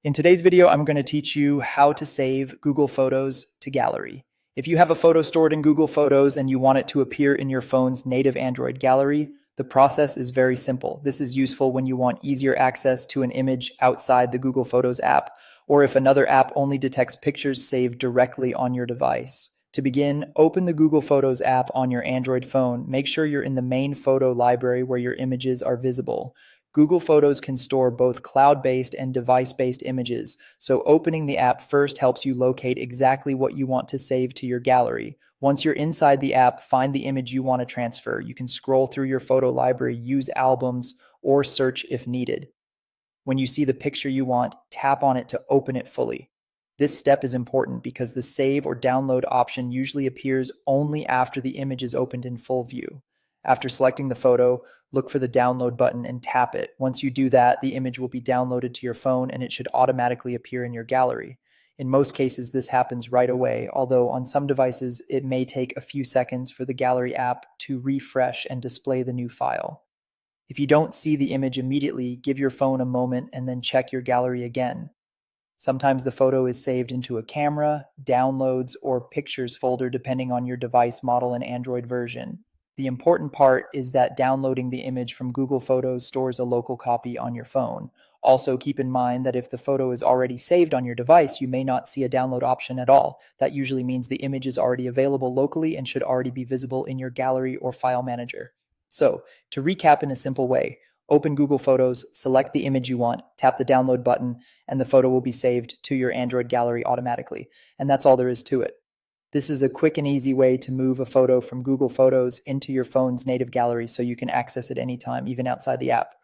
In today's video, I'm going to teach you how to save Google Photos to Gallery. If you have a photo stored in Google Photos and you want it to appear in your phone's native Android gallery, the process is very simple. This is useful when you want easier access to an image outside the Google Photos app, or if another app only detects pictures saved directly on your device. To begin, open the Google Photos app on your Android phone. Make sure you're in the main photo library where your images are visible. Google Photos can store both cloud-based and device-based images, so opening the app first helps you locate exactly what you want to save to your gallery. Once you're inside the app, find the image you want to transfer. You can scroll through your photo library, use albums, or search if needed. When you see the picture you want, tap on it to open it fully. This step is important because the save or download option usually appears only after the image is opened in full view. After selecting the photo, look for the download button and tap it. Once you do that, the image will be downloaded to your phone and it should automatically appear in your gallery. In most cases, this happens right away, although on some devices, it may take a few seconds for the gallery app to refresh and display the new file. If you don't see the image immediately, give your phone a moment and then check your gallery again. Sometimes the photo is saved into a camera, downloads, or pictures folder depending on your device model and Android version. The important part is that downloading the image from Google Photos stores a local copy on your phone. Also, keep in mind that if the photo is already saved on your device, you may not see a download option at all. That usually means the image is already available locally and should already be visible in your gallery or file manager. So, to recap in a simple way, open Google Photos, select the image you want, tap the download button, and the photo will be saved to your Android gallery automatically. And that's all there is to it. This is a quick and easy way to move a photo from Google Photos into your phone's native gallery so you can access it anytime, even outside the app.